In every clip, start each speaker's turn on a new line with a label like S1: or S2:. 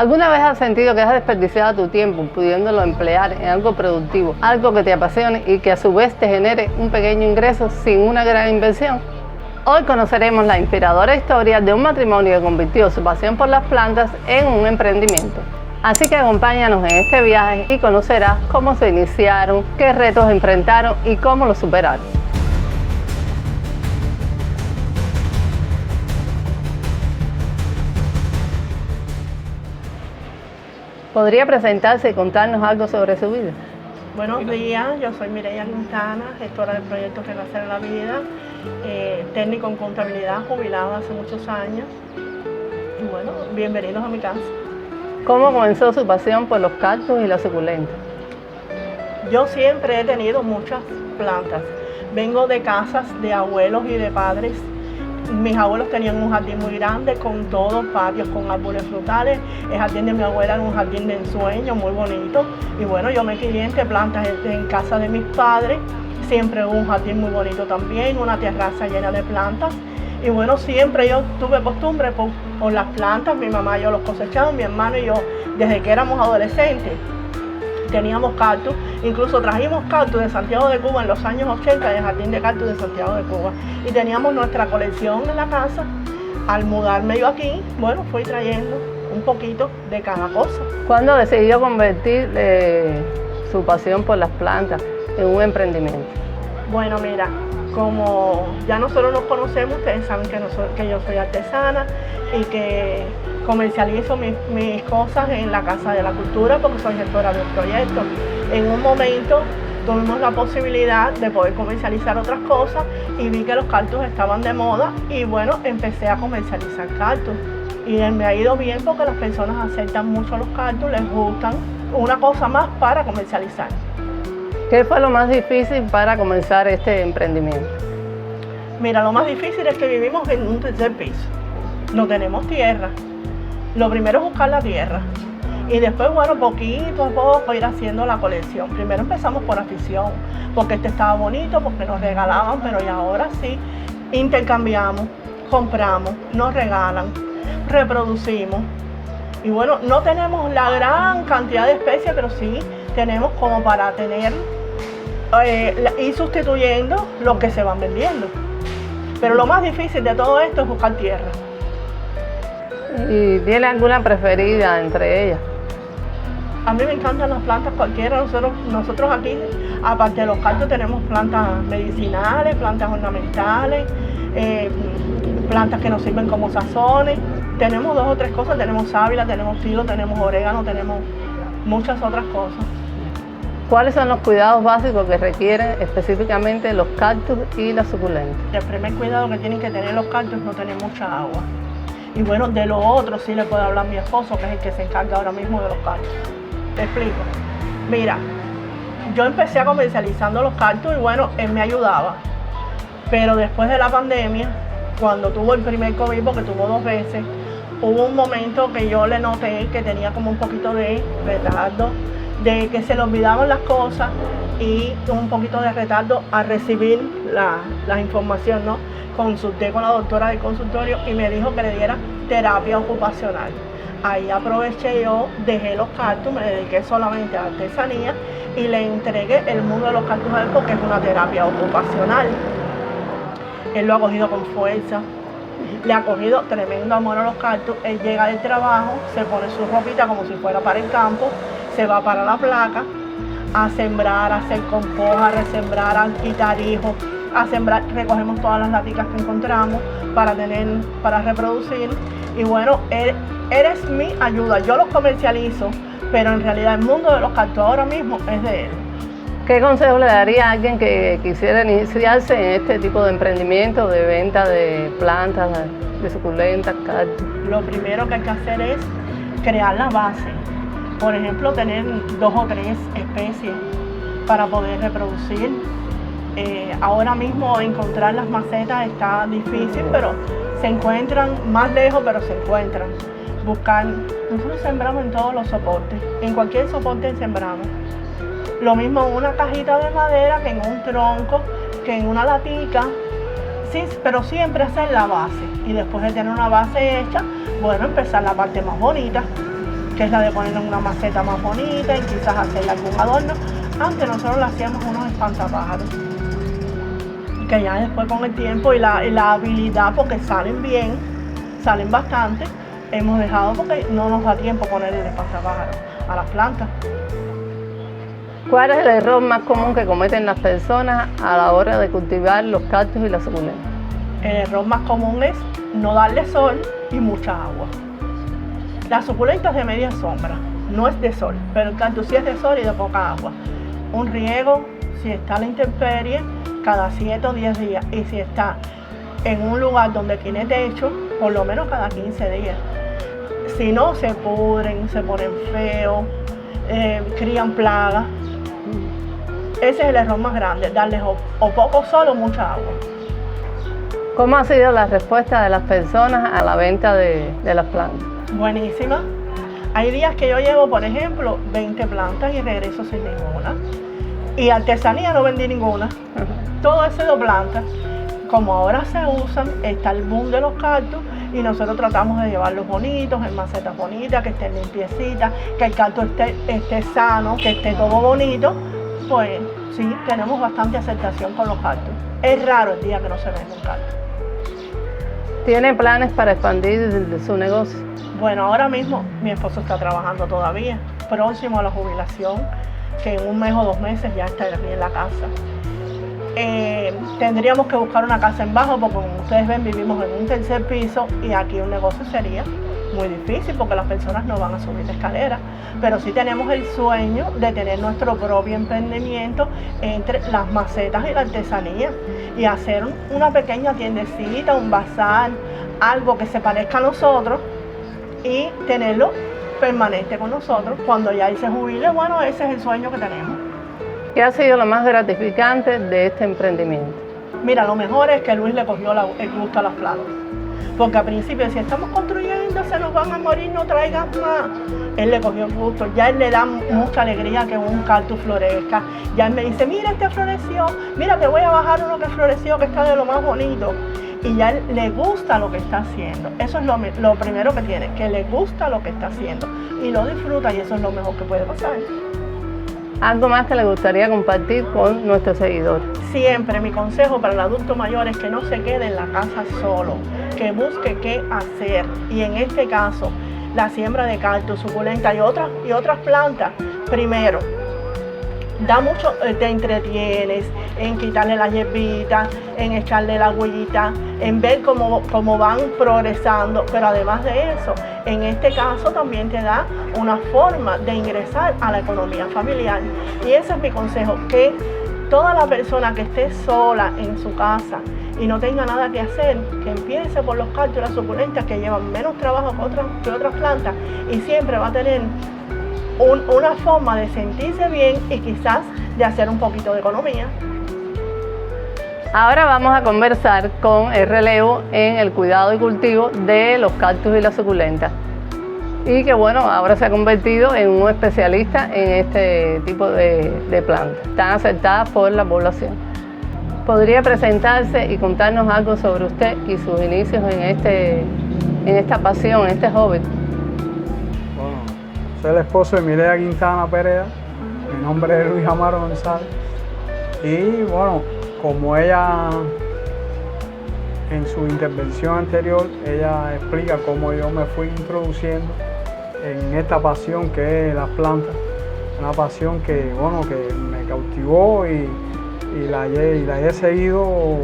S1: ¿Alguna vez has sentido que has desperdiciado tu tiempo pudiéndolo emplear en algo productivo, algo que te apasione y que a su vez te genere un pequeño ingreso sin una gran inversión? Hoy conoceremos la inspiradora historia de un matrimonio que convirtió su pasión por las plantas en un emprendimiento. Así que acompáñanos en este viaje y conocerás cómo se iniciaron, qué retos enfrentaron y cómo los superaron. ¿Podría presentarse y contarnos algo sobre su vida?
S2: Buenos días, yo soy Mireya Quintana, gestora del proyecto Renacer en la Vida, técnico en contabilidad, jubilada hace muchos años. Y bueno, bienvenidos a mi casa.
S1: ¿Cómo comenzó su pasión por los cactus y las suculentas?
S2: Yo siempre he tenido muchas plantas. Vengo de casas de abuelos y de padres. Mis abuelos tenían un jardín muy grande con todos patios con árboles frutales. El jardín de mi abuela era un jardín de ensueño muy bonito. Y bueno, yo me crié entre plantas en casa de mis padres. Siempre hubo un jardín muy bonito también, una terraza llena de plantas. Y bueno, siempre yo tuve costumbre por las plantas. Mi mamá y yo los cosechábamos, mi hermano y yo, desde que éramos adolescentes. Teníamos cactus, incluso trajimos cactus de Santiago de Cuba en los años 80 del Jardín de Cactus de Santiago de Cuba. Y teníamos nuestra colección en la casa. Al mudarme yo aquí, bueno, fui trayendo un poquito de cada cosa.
S1: ¿Cuándo decidió convertir su pasión por las plantas en un emprendimiento?
S2: Bueno, mira, como ya nosotros nos conocemos, ustedes saben que yo soy artesana y que comercializo mis cosas en la Casa de la Cultura porque soy gestora del proyecto. En un momento tuvimos la posibilidad de poder comercializar otras cosas y vi que los cactus estaban de moda y bueno, empecé a comercializar cactus. Y me ha ido bien porque las personas aceptan mucho los cactus, les gustan. Una cosa más para comercializar.
S1: ¿Qué fue lo más difícil para comenzar este emprendimiento?
S2: Mira, lo más difícil es que vivimos en un tercer piso. No tenemos tierra. Lo primero es buscar la tierra. Y después, bueno, poquito a poco ir haciendo la colección. Primero empezamos por afición, porque este estaba bonito, porque nos regalaban, pero y ahora sí, intercambiamos, compramos, nos regalan, reproducimos. Y bueno, no tenemos la gran cantidad de especies, pero sí tenemos como para tener ir sustituyendo lo que se van vendiendo. Pero lo más difícil de todo esto es buscar tierra.
S1: ¿Y tiene alguna preferida entre ellas?
S2: A mí me encantan las plantas cualquiera. Nosotros aquí, aparte de los cactus, tenemos plantas medicinales, plantas ornamentales, plantas que nos sirven como sazones. Tenemos 2 o 3 cosas, tenemos sábila, tenemos tilo, tenemos orégano, tenemos muchas otras cosas.
S1: ¿Cuáles son los cuidados básicos que requieren específicamente los cactus y las suculentas?
S2: El primer cuidado que tienen que tener los cactus es no tener mucha agua. Y bueno, de lo otro sí le puede hablar mi esposo, que es el que se encarga ahora mismo de los cactus. Te explico. Mira, yo empecé comercializando los cactus y bueno, él me ayudaba. Pero después de la pandemia, cuando tuvo el primer COVID, porque tuvo 2 veces, hubo un momento que yo le noté que tenía como un poquito de retardo, de que se le olvidaban las cosas y un poquito de retardo a recibir la información, ¿no? Consulté con la doctora del consultorio y me dijo que le diera terapia ocupacional. Ahí aproveché yo, dejé los cactus, me dediqué solamente a artesanía y le entregué el mundo de los cactus a él porque es una terapia ocupacional. Él lo ha cogido con fuerza, le ha cogido tremendo amor a los cactus. Él llega del trabajo, se pone su ropita como si fuera para el campo, se va para la placa a sembrar, a hacer compost, a resembrar, a quitar hijos, a sembrar. Recogemos todas las laticas que encontramos para reproducir. Y bueno, él es mi ayuda. Yo los comercializo, pero en realidad el mundo de los cactus ahora mismo es de él.
S1: ¿Qué consejo le daría a alguien que quisiera iniciarse en este tipo de emprendimiento de venta de plantas, de suculentas, cactus?
S2: Lo primero que hay que hacer es crear la base. Por ejemplo, tener 2 o 3 especies para poder reproducir. Ahora mismo encontrar las macetas está difícil, pero se encuentran más lejos, pero se encuentran. Nosotros sembramos en todos los soportes, en cualquier soporte sembramos. Lo mismo en una cajita de madera que en un tronco, que en una latica, sí, pero siempre hacer la base. Y después de tener una base hecha, bueno, empezar la parte más bonita, que es la de ponerle una maceta más bonita y quizás hacerle algún adorno. Antes nosotros le hacíamos unos espantapájaros, que ya después con el tiempo y la habilidad, porque salen bien, salen bastante, hemos dejado porque no nos da tiempo ponerle el espantapájaros a las plantas.
S1: ¿Cuál es el error más común que cometen las personas a la hora de cultivar los cactus y las suculentas?
S2: El error más común es no darle sol y mucha agua. Las suculentas de media sombra, no es de sol, pero el cactus sí es de sol y de poca agua. Un riego, si está a la intemperie, cada 7 o 10 días, y si está en un lugar donde tiene techo, por lo menos cada 15 días. Si no, se pudren, se ponen feos, crían plagas. Ese es el error más grande, darles o poco sol o mucha agua.
S1: ¿Cómo ha sido la respuesta de las personas a la venta de las plantas?
S2: Buenísima. Hay días que yo llevo, por ejemplo, 20 plantas y regreso sin ninguna. Y artesanía no vendí ninguna. Todo ha sido plantas. Como ahora se usan, está el boom de los cactus y nosotros tratamos de llevarlos bonitos, en macetas bonitas, que estén limpiecitas, que el cactus esté sano, que esté todo bonito. Pues sí, tenemos bastante aceptación con los cactus. Es raro el día que no se vende un cactus.
S1: ¿Tiene planes para expandir su negocio?
S2: Bueno, ahora mismo mi esposo está trabajando todavía, próximo a la jubilación, que en 1 mes o 2 meses ya estará en la casa. Tendríamos que buscar una casa en bajo, porque como ustedes ven, vivimos en un 3er piso y aquí un negocio sería muy difícil porque las personas no van a subir la escalera. Pero sí tenemos el sueño de tener nuestro propio emprendimiento entre las macetas y la artesanía y hacer una pequeña tiendecita, un bazar, algo que se parezca a nosotros y tenerlo permanente con nosotros. Cuando ya él se jubile, bueno, ese es el sueño que tenemos.
S1: ¿Qué ha sido lo más gratificante de este emprendimiento?
S2: Mira, lo mejor es que Luis le cogió el gusto a las plantas. Porque al principio decía, estamos construyendo, se nos van a morir, no traigas más. Él le cogió el gusto, ya él le da mucha alegría que un cactus florezca. Ya él me dice, mira, este floreció, mira, te voy a bajar uno que floreció, que está de lo más bonito. Y ya él le gusta lo que está haciendo. Eso es lo primero que tiene, que le gusta lo que está haciendo. Y lo disfruta y eso es lo mejor que puede pasar.
S1: ¿Algo más que le gustaría compartir con nuestros seguidores?
S2: Siempre mi consejo para el adulto mayor es que no se quede en la casa solo, que busque qué hacer. Y en este caso, la siembra de cactus, suculenta y otras plantas, primero, da mucho, te entretienes en quitarle las hierbitas, en echarle la agüita, en ver cómo van progresando, pero además de eso, en este caso también te da una forma de ingresar a la economía familiar. Y ese es mi consejo, que toda la persona que esté sola en su casa y no tenga nada que hacer, que empiece por los cactus y las suculentas, que llevan menos trabajo que otras plantas y siempre va a tener una forma de sentirse bien y quizás de hacer un poquito de economía.
S1: Ahora vamos a conversar con el relevo en el cuidado y cultivo de los cactus y las suculentas. Y que bueno, ahora se ha convertido en un especialista en este tipo de plantas, tan aceptadas por la población. ¿Podría presentarse y contarnos algo sobre usted y sus inicios en esta pasión, en este hobby?
S3: Bueno, soy el esposo de Mireya Quintana Perea, mi nombre es Luis Amaro González. Y bueno, como ella en su intervención anterior, ella explica cómo yo me fui introduciendo en esta pasión que es las plantas, una pasión que, bueno, que me cautivó y la he seguido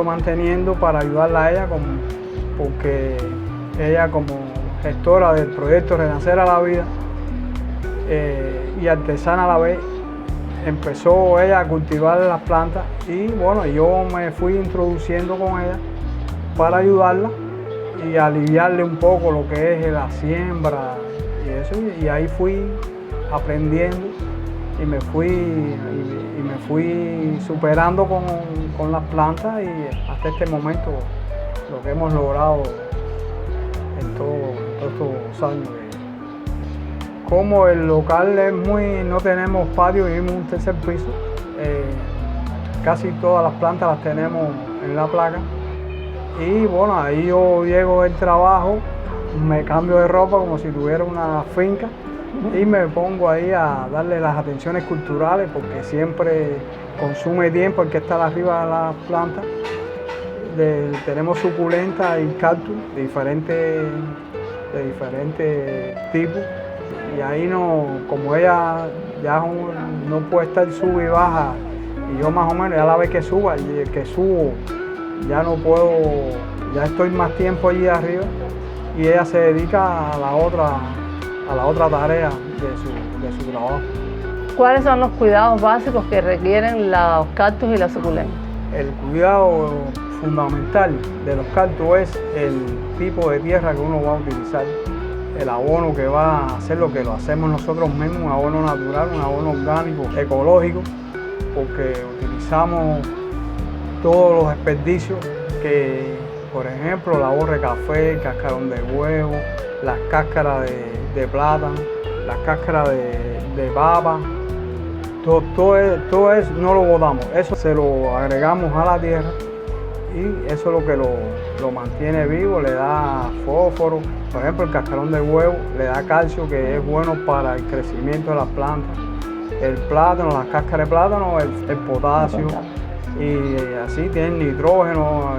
S3: manteniendo para ayudarla a ella, porque ella como gestora del proyecto Renacer a la Vida y artesana a la vez, empezó ella a cultivar las plantas y bueno, yo me fui introduciendo con ella para ayudarla y aliviarle un poco lo que es la siembra y eso, y ahí fui aprendiendo y me fui superando con las plantas y hasta este momento lo que hemos logrado en todos estos años. Como el local es no tenemos patio, vivimos en un 3er piso, casi todas las plantas las tenemos en la placa y bueno, ahí yo llego del trabajo me cambio de ropa como si tuviera una finca y me pongo ahí a darle las atenciones culturales porque siempre consume tiempo el que está arriba de las plantas. Tenemos suculentas y cactus de diferentes tipos y ahí no, como ella ya no puede estar sube y baja y yo más o menos ya la vez que suba y el que subo ya no puedo, ya estoy más tiempo allí arriba y ella se dedica a la otra tarea de su trabajo.
S1: ¿Cuáles son los cuidados básicos que requieren los cactus y las suculentas?
S3: El cuidado fundamental de los cactus es el tipo de tierra que uno va a utilizar, el abono que va a hacer lo que lo hacemos nosotros mismos, un abono natural, un abono orgánico, ecológico, porque utilizamos todos los desperdicios que, por ejemplo, la borra de café, el cascarón de huevo, las cáscaras de plátano, las cáscaras de papa, todo eso no lo botamos, eso se lo agregamos a la tierra y eso es lo que lo mantiene vivo, le da fósforo. Por ejemplo, el cascarón de huevo le da calcio, que es bueno para el crecimiento de las plantas. El plátano, las cáscaras de plátano, el potasio, y así tienen nitrógeno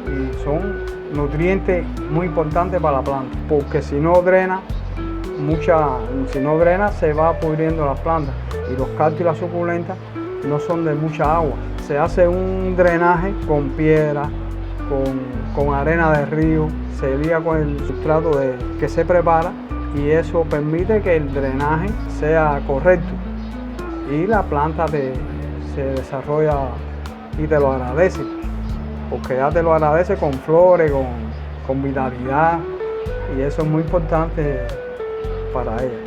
S3: y son nutrientes muy importantes para la planta, porque si no drena se va pudriendo las plantas y los cactus y las suculentas no son de mucha agua. Se hace un drenaje con piedra, con arena de río, se liga con el sustrato que se prepara y eso permite que el drenaje sea correcto y la planta se desarrolla y te lo agradece, porque ya te lo agradece con flores, con vitalidad y eso es muy importante para ella.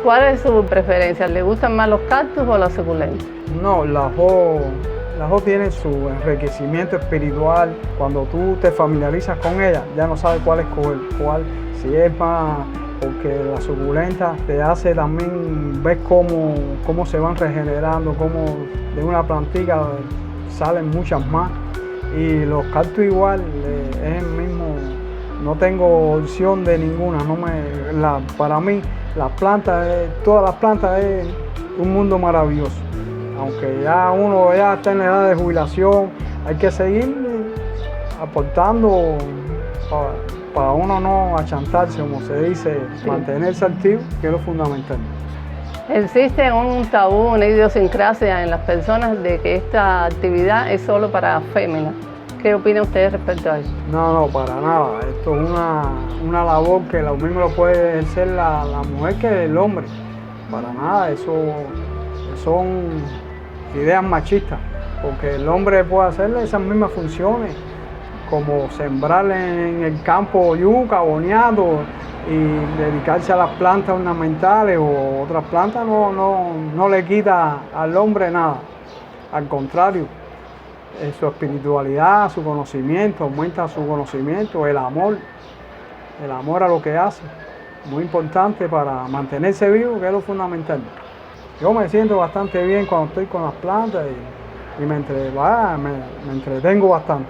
S1: ¿Cuál es su preferencia? ¿Le gustan más los cactus o las suculentas?
S3: No, las dos tienen su enriquecimiento espiritual. Cuando tú te familiarizas con ellas, ya no sabes cuál escoger, si es más, porque la suculenta te hace también, ves cómo se van regenerando, cómo de una plantita salen muchas más. Y los cactus igual, es el mismo, no tengo opción de ninguna, para mí todas las plantas es un mundo maravilloso. Aunque ya uno está en la edad de jubilación, hay que seguir aportando para uno no achantarse, como se dice, sí. Mantenerse activo, que es lo fundamental.
S1: ¿Existe un tabú, una idiosincrasia en las personas de que esta actividad es solo para féminas? ¿Qué opina usted respecto a eso?
S3: No, para nada. Esto es una labor que lo mismo lo puede ejercer la mujer que el hombre. Para nada, eso son ideas machistas, porque el hombre puede hacerle esas mismas funciones, como sembrar en el campo yuca, boniato, y dedicarse a las plantas ornamentales o otras plantas no le quita al hombre nada, al contrario, su espiritualidad, su conocimiento, aumenta su conocimiento, el amor a lo que hace, muy importante para mantenerse vivo, que es lo fundamental. Yo me siento bastante bien cuando estoy con las plantas y me entretengo bastante.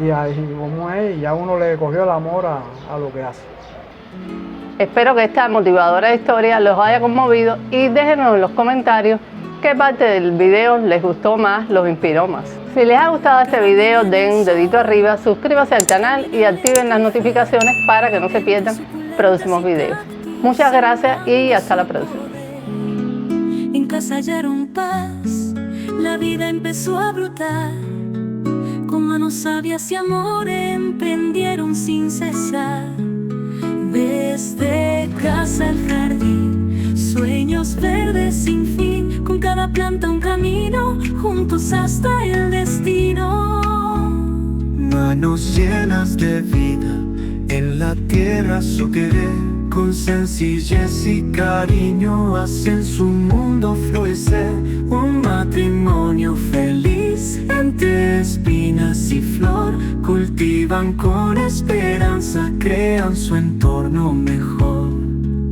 S3: Y ahí como es, ya uno le cogió el amor a lo que hace.
S1: Espero que esta motivadora historia los haya conmovido y déjenos en los comentarios qué parte del video les gustó más, los inspiró más. Si les ha gustado este video, den un dedito arriba, suscríbanse al canal y activen las notificaciones para que no se pierdan próximos videos. Muchas gracias y hasta la próxima.
S4: En casa hallaron paz, la vida empezó a brotar. Con manos sabias y amor emprendieron sin cesar. Desde casa al jardín, sueños verdes sin fin, con cada planta un camino, juntos hasta el destino.
S5: Manos llenas de vida, en la tierra su querer, con sencillez y cariño hacen su mundo florecer. Un matrimonio feliz, entre espinas y flor, cultivan con esperanza, crean su entorno mejor.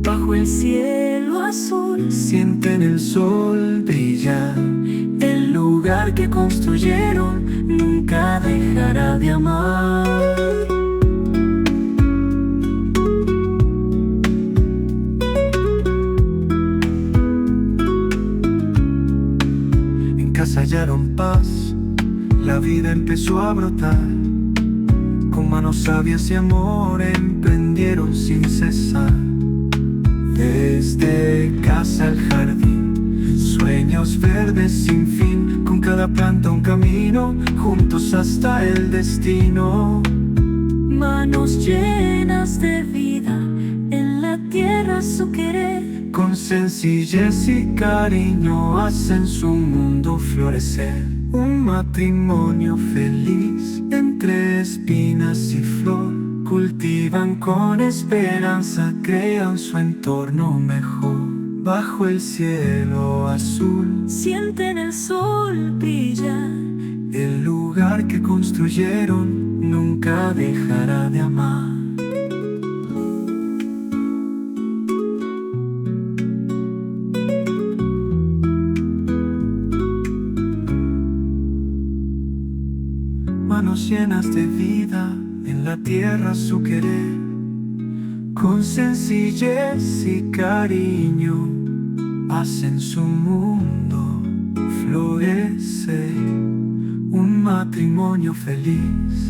S4: Bajo el cielo azul
S5: sienten el sol brillar, el lugar que construyeron nunca dejará de amar. casa hallaron paz, la vida empezó a brotar. Con manos sabias y amor emprendieron sin cesar. Desde casa al jardín, sueños verdes sin fin, con cada planta un camino, juntos hasta el destino.
S4: Manos llenas de vida, en la tierra su querer.
S5: Con sencillez y cariño hacen su mundo florecer. Un matrimonio feliz entre espinas y flor. Cultivan con esperanza, crean su entorno mejor. Bajo el cielo azul
S4: Sienten el sol brillar.
S5: el lugar que construyeron nunca dejará de amar. Manos llenas de vida, en la tierra su querer. Con sencillez y cariño hacen su mundo florecer. Un matrimonio feliz